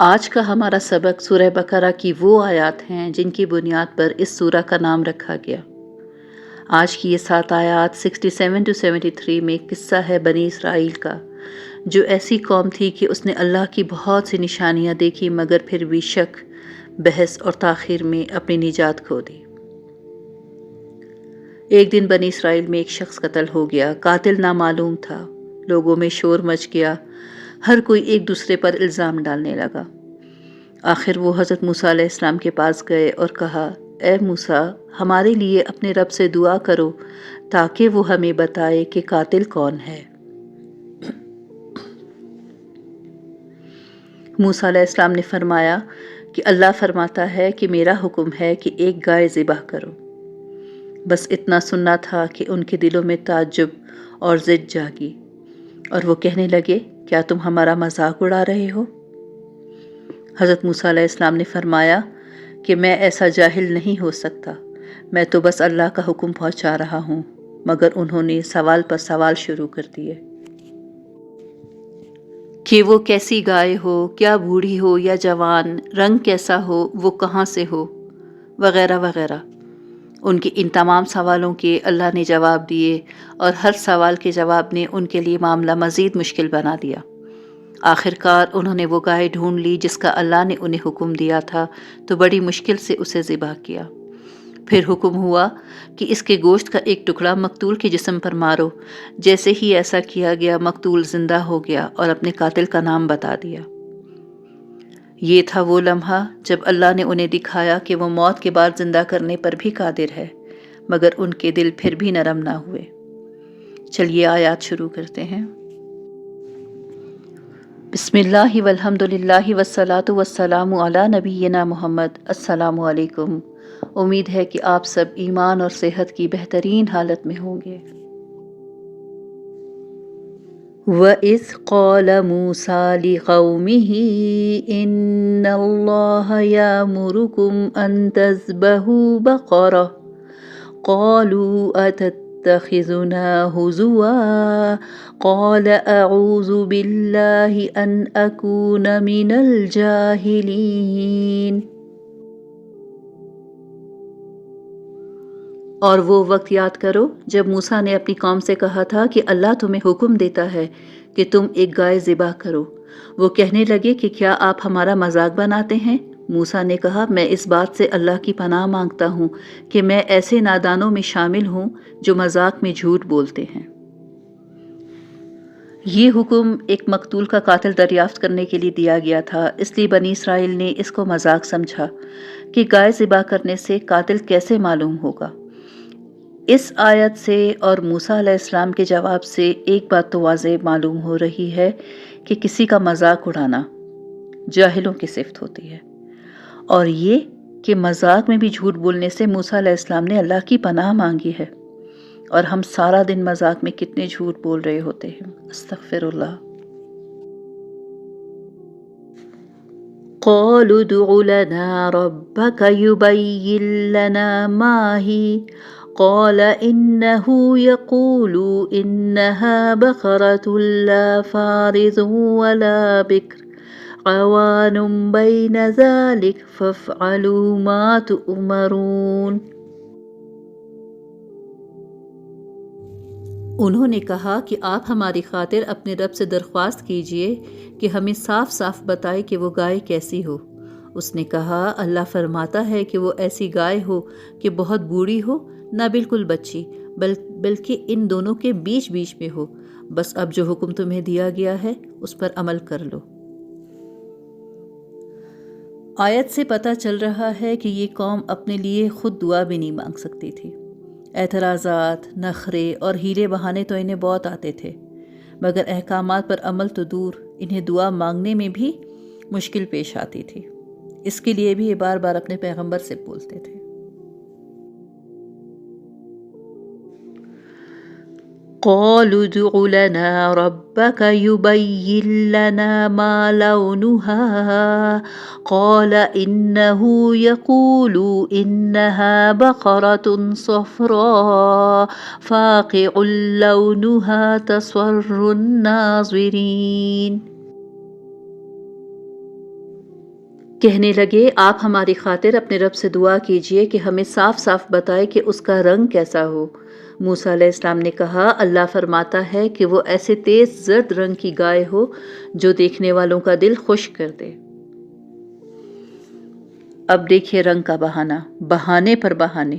آج کا ہمارا سبق سورہ بقرہ کی وہ آیات ہیں جن کی بنیاد پر اس سورہ کا نام رکھا گیا۔ آج کی یہ 7 آیات 67 to 73 میں قصہ ہے بنی اسرائیل کا، جو ایسی قوم تھی کہ اس نے اللہ کی بہت سی نشانیاں دیکھی مگر پھر بھی شک، بحث اور تاخیر میں اپنی نجات کھو دی۔ ایک دن بنی اسرائیل میں ایک شخص قتل ہو گیا، قاتل نامعلوم تھا، لوگوں میں شور مچ گیا، ہر کوئی ایک دوسرے پر الزام ڈالنے لگا۔ آخر وہ حضرت موسیٰ علیہ السلام کے پاس گئے اور کہا، اے موسیٰ، ہمارے لیے اپنے رب سے دعا کرو تاکہ وہ ہمیں بتائے کہ قاتل کون ہے۔ موسیٰ علیہ السلام نے فرمایا کہ اللہ فرماتا ہے کہ میرا حکم ہے کہ ایک گائے ذبح کرو۔ بس اتنا سننا تھا کہ ان کے دلوں میں تعجب اور ضد جاگی، اور وہ کہنے لگے، کیا تم ہمارا مذاق اڑا رہے ہو؟ حضرت موسیٰ علیہ السلام نے فرمایا کہ میں ایسا جاہل نہیں ہو سکتا، میں تو بس اللہ کا حکم پہنچا رہا ہوں۔ مگر انہوں نے سوال پر سوال شروع کر دیے کہ وہ کیسی گائے ہو، کیا بوڑھی ہو یا جوان، رنگ کیسا ہو، وہ کہاں سے ہو، وغیرہ وغیرہ۔ ان کے ان تمام سوالوں کے اللہ نے جواب دیے، اور ہر سوال کے جواب نے ان کے لیے معاملہ مزید مشکل بنا دیا۔ آخرکار انہوں نے وہ گائے ڈھونڈ لی جس کا اللہ نے انہیں حکم دیا تھا، تو بڑی مشکل سے اسے ذبح کیا۔ پھر حکم ہوا کہ اس کے گوشت کا ایک ٹکڑا مقتول کے جسم پر مارو۔ جیسے ہی ایسا کیا گیا، مقتول زندہ ہو گیا اور اپنے قاتل کا نام بتا دیا۔ یہ تھا وہ لمحہ جب اللہ نے انہیں دکھایا کہ وہ موت کے بعد زندہ کرنے پر بھی قادر ہے، مگر ان کے دل پھر بھی نرم نہ ہوئے۔ چلیے آیات شروع کرتے ہیں۔ بسم اللہ والحمد للہ والصلاة والسلام علی نبینا محمد۔ السلام علیکم۔ امید ہے کہ آپ سب ایمان اور صحت کی بہترین حالت میں ہوں گے۔ وَإِذْ قَالَ مُوسَىٰ لِقَوْمِهِ إِنَّ اللَّهَ يَأْمُرُكُمْ أَن تَذْبَحُوا بَقَرَةً قَالُوا أَتَتَّخِذُنَا هُزُوًا قَالَ أَعُوذُ بِاللَّهِ أَنْ أَكُونَ مِنَ الْجَاهِلِينَ۔ اور وہ وقت یاد کرو جب موسیٰ نے اپنی قوم سے کہا تھا کہ اللہ تمہیں حکم دیتا ہے کہ تم ایک گائے ذبح کرو۔ وہ کہنے لگے کہ کیا آپ ہمارا مذاق بناتے ہیں؟ موسیٰ نے کہا، میں اس بات سے اللہ کی پناہ مانگتا ہوں کہ میں ایسے نادانوں میں شامل ہوں جو مذاق میں جھوٹ بولتے ہیں۔ یہ حکم ایک مقتول کا قاتل دریافت کرنے کے لیے دیا گیا تھا، اس لیے بنی اسرائیل نے اس کو مذاق سمجھا کہ گائے ذبح کرنے سے قاتل کیسے معلوم ہوگا۔ اس آیت سے اور موسیٰ علیہ السلام کے جواب سے ایک بات تو واضح معلوم ہو رہی ہے کہ کسی کا مذاق اڑانا جاہلوں کی صفت ہوتی ہے، اور یہ کہ مذاق میں بھی جھوٹ بولنے سے موسیٰ علیہ السلام نے اللہ کی پناہ مانگی ہے، اور ہم سارا دن مذاق میں کتنے جھوٹ بول رہے ہوتے ہیں۔ استغفر اللہ۔ قالوا ادع لنا ربك يبين لنا ما هي قال إنه يقول إنها بقرة لا فارض ولا بكر عوان بين ذلك فافعلوا ما تؤمرون۔ انہوں نے کہا کہ آپ ہماری خاطر اپنے رب سے درخواست کیجئے کہ ہمیں صاف صاف بتائے کہ وہ گائے کیسی ہو۔ اس نے کہا، اللہ فرماتا ہے کہ وہ ایسی گائے ہو کہ بہت بوڑھی ہو، نہ بالکل بچی، بلکہ ان دونوں کے بیچ بیچ میں ہو۔ بس اب جو حکم تمہیں دیا گیا ہے اس پر عمل کر لو۔ آیت سے پتہ چل رہا ہے کہ یہ قوم اپنے لیے خود دعا بھی نہیں مانگ سکتی تھی۔ اعتراضات، نخرے اور ہیلے بہانے تو انہیں بہت آتے تھے، مگر احکامات پر عمل تو دور، انہیں دعا مانگنے میں بھی مشکل پیش آتی تھی۔ اس کے لیے بھی یہ بار بار اپنے پیغمبر سے بولتے تھے۔ قالوا ادع لنا ربك يبين لنا ما لونها قال إنه يقول إنها بقرة صفراء فاقع لونها تسر الناظرين۔ کہنے لگے آپ ہماری خاطر اپنے رب سے دعا کیجئے کہ ہمیں صاف صاف بتائے کہ اس کا رنگ کیسا ہو۔ موسیٰ علیہ السلام نے کہا اللہ فرماتا ہے کہ وہ ایسے تیز زرد رنگ کی گائے ہو جو دیکھنے والوں کا دل خوش کر دے۔ اب دیکھیے رنگ کا بہانہ، بہانے پر بہانے۔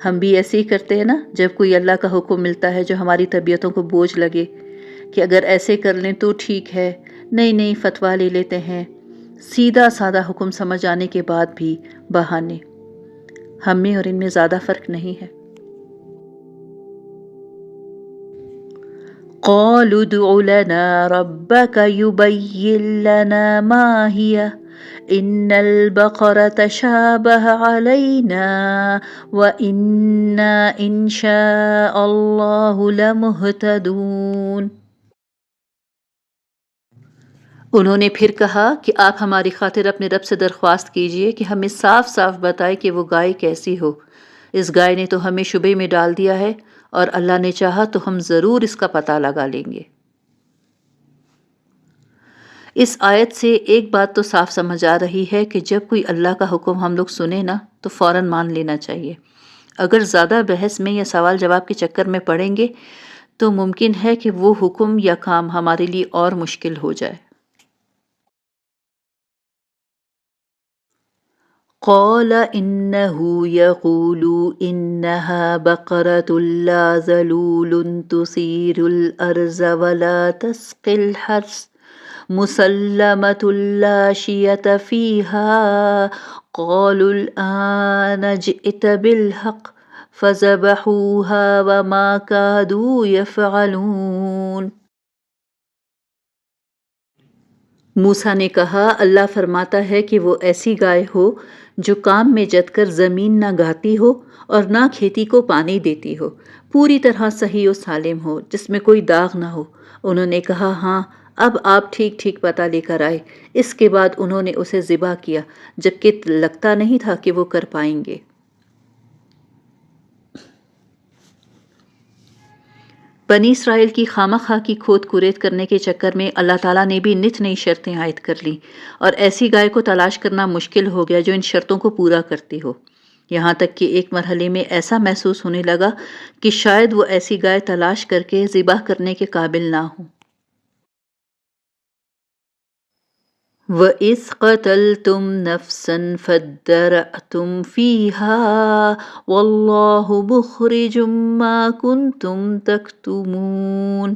ہم بھی ایسے ہی کرتے ہیں نا، جب کوئی اللہ کا حکم ملتا ہے جو ہماری طبیعتوں کو بوجھ لگے کہ اگر ایسے کر لیں تو ٹھیک ہے، نئی نئی فتویٰ لے لیتے ہیں، سیدھا سادہ حکم سمجھ آنے کے بعد بھی بہانے۔ ہم میں اور ان میں زیادہ فرق نہیں ہے۔ قالوا ادع لنا ربك يبين لنا ما هي إن البقرة تشابه علينا وإنا إن شاء الله لمهتدون۔ انہوں نے پھر کہا کہ آپ ہماری خاطر اپنے رب سے درخواست کیجئے کہ ہمیں صاف صاف بتائے کہ وہ گائے کیسی ہو۔ اس گائے نے تو ہمیں شبے میں ڈال دیا ہے اور اللہ نے چاہا تو ہم ضرور اس کا پتہ لگا لیں گے۔ اس آیت سے ایک بات تو صاف سمجھ آ رہی ہے کہ جب کوئی اللہ کا حکم ہم لوگ سنیں نا تو فوراً مان لینا چاہیے۔ اگر زیادہ بحث میں یا سوال جواب کے چکر میں پڑیں گے تو ممکن ہے کہ وہ حکم یا کام ہمارے لیے اور مشکل ہو جائے۔ قال إنه يقول إنها بقرة لا ذلول تثير الأرض ولا تسقي الحرث مسلمة لا شية فيها قالوا الآن جئت بالحق فذبحوها وما كادوا يفعلون۔ موسیٰ نے کہا اللہ فرماتا ہے کہ وہ ایسی گائے ہو جو کام میں جت کر زمین نہ گاتی ہو اور نہ کھیتی کو پانی دیتی ہو، پوری طرح صحیح و سالم ہو، جس میں کوئی داغ نہ ہو۔ انہوں نے کہا ہاں اب آپ ٹھیک ٹھیک پتہ لے کر آئے۔ اس کے بعد انہوں نے اسے ذبح کیا جبکہ لگتا نہیں تھا کہ وہ کر پائیں گے۔ بنی اسرائیل کی خواہ کی کھود کریت کرنے کے چکر میں اللہ تعالیٰ نے بھی نت نئی شرطیں عائد کر لیں اور ایسی گائے کو تلاش کرنا مشکل ہو گیا جو ان شرطوں کو پورا کرتی ہو، یہاں تک کہ ایک مرحلے میں ایسا محسوس ہونے لگا کہ شاید وہ ایسی گائے تلاش کر کے ذبح کرنے کے قابل نہ ہوں۔ وَإِذْ قَتَلْتُمْ نَفْسًا فَادَّارَأْتُمْ فِيهَا وَاللَّهُ مُخْرِجٌ مَا كُنْتُمْ تَكْتُمُونَ۔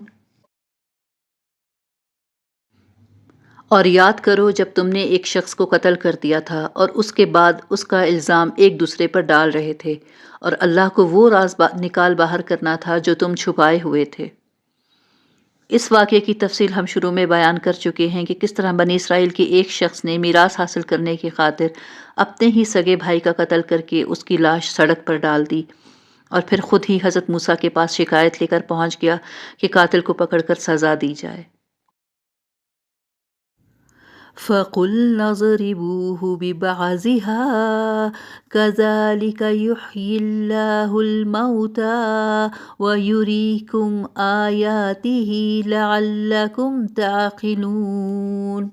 اور یاد کرو جب تم نے ایک شخص کو قتل کر دیا تھا اور اس کے بعد اس کا الزام ایک دوسرے پر ڈال رہے تھے اور اللہ کو وہ راز نکال باہر کرنا تھا جو تم چھپائے ہوئے تھے۔ اس واقعے کی تفصیل ہم شروع میں بیان کر چکے ہیں کہ کس طرح بنی اسرائیل کے ایک شخص نے میراث حاصل کرنے کی خاطر اپنے ہی سگے بھائی کا قتل کر کے اس کی لاش سڑک پر ڈال دی اور پھر خود ہی حضرت موسیٰ کے پاس شکایت لے کر پہنچ گیا کہ قاتل کو پکڑ کر سزا دی جائے۔ فَقُلْنَا اضْرِبُوهُ بِبَعْضِهَا كَذَلِكَ يُحْيِي اللَّهُ الْمَوْتَى وَيُرِيكُمْ آيَاتِهِ لَعَلَّكُمْ تَعْقِلُونَ۔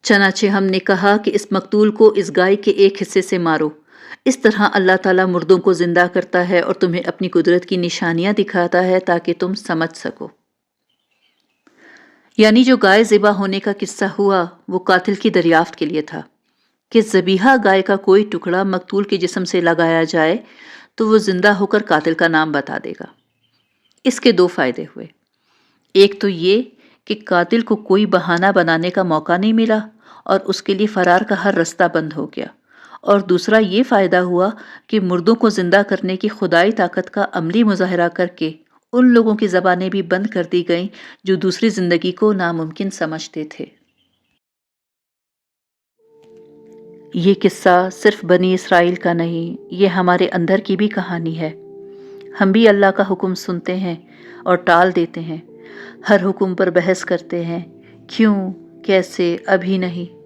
چنانچہ ہم نے کہا کہ اس مقتول کو اس گائے کے ایک حصے سے مارو، اس طرح اللہ تعالیٰ مردوں کو زندہ کرتا ہے اور تمہیں اپنی قدرت کی نشانیاں دکھاتا ہے تاکہ تم سمجھ سکو۔ یعنی جو گائے ذبح ہونے کا قصہ ہوا وہ قاتل کی دریافت کے لیے تھا کہ ذبیحہ گائے کا کوئی ٹکڑا مقتول کے جسم سے لگایا جائے تو وہ زندہ ہو کر قاتل کا نام بتا دے گا۔ اس کے دو فائدے ہوئے، ایک تو یہ کہ قاتل کو کوئی بہانہ بنانے کا موقع نہیں ملا اور اس کے لیے فرار کا ہر رستہ بند ہو گیا، اور دوسرا یہ فائدہ ہوا کہ مردوں کو زندہ کرنے کی خدائی طاقت کا عملی مظاہرہ کر کے ان لوگوں کی زبانیں بھی بند کر دی گئیں جو دوسری زندگی کو ناممکن سمجھتے تھے۔ یہ قصہ صرف بنی اسرائیل کا نہیں، یہ ہمارے اندر کی بھی کہانی ہے۔ ہم بھی اللہ کا حکم سنتے ہیں اور ٹال دیتے ہیں، ہر حکم پر بحث کرتے ہیں، کیوں، کیسے، ابھی نہیں۔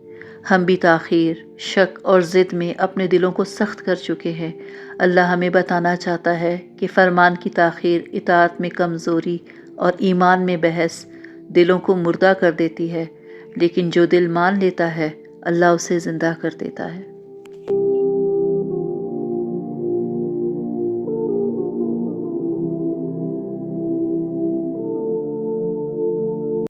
ہم بھی تاخیر، شک اور ضد میں اپنے دلوں کو سخت کر چکے ہیں۔ اللہ ہمیں بتانا چاہتا ہے کہ فرمان کی تاخیر اطاعت میں کمزوری اور ایمان میں بحث دلوں کو مردہ کر دیتی ہے، لیکن جو دل مان لیتا ہے اللہ اسے زندہ کر دیتا ہے۔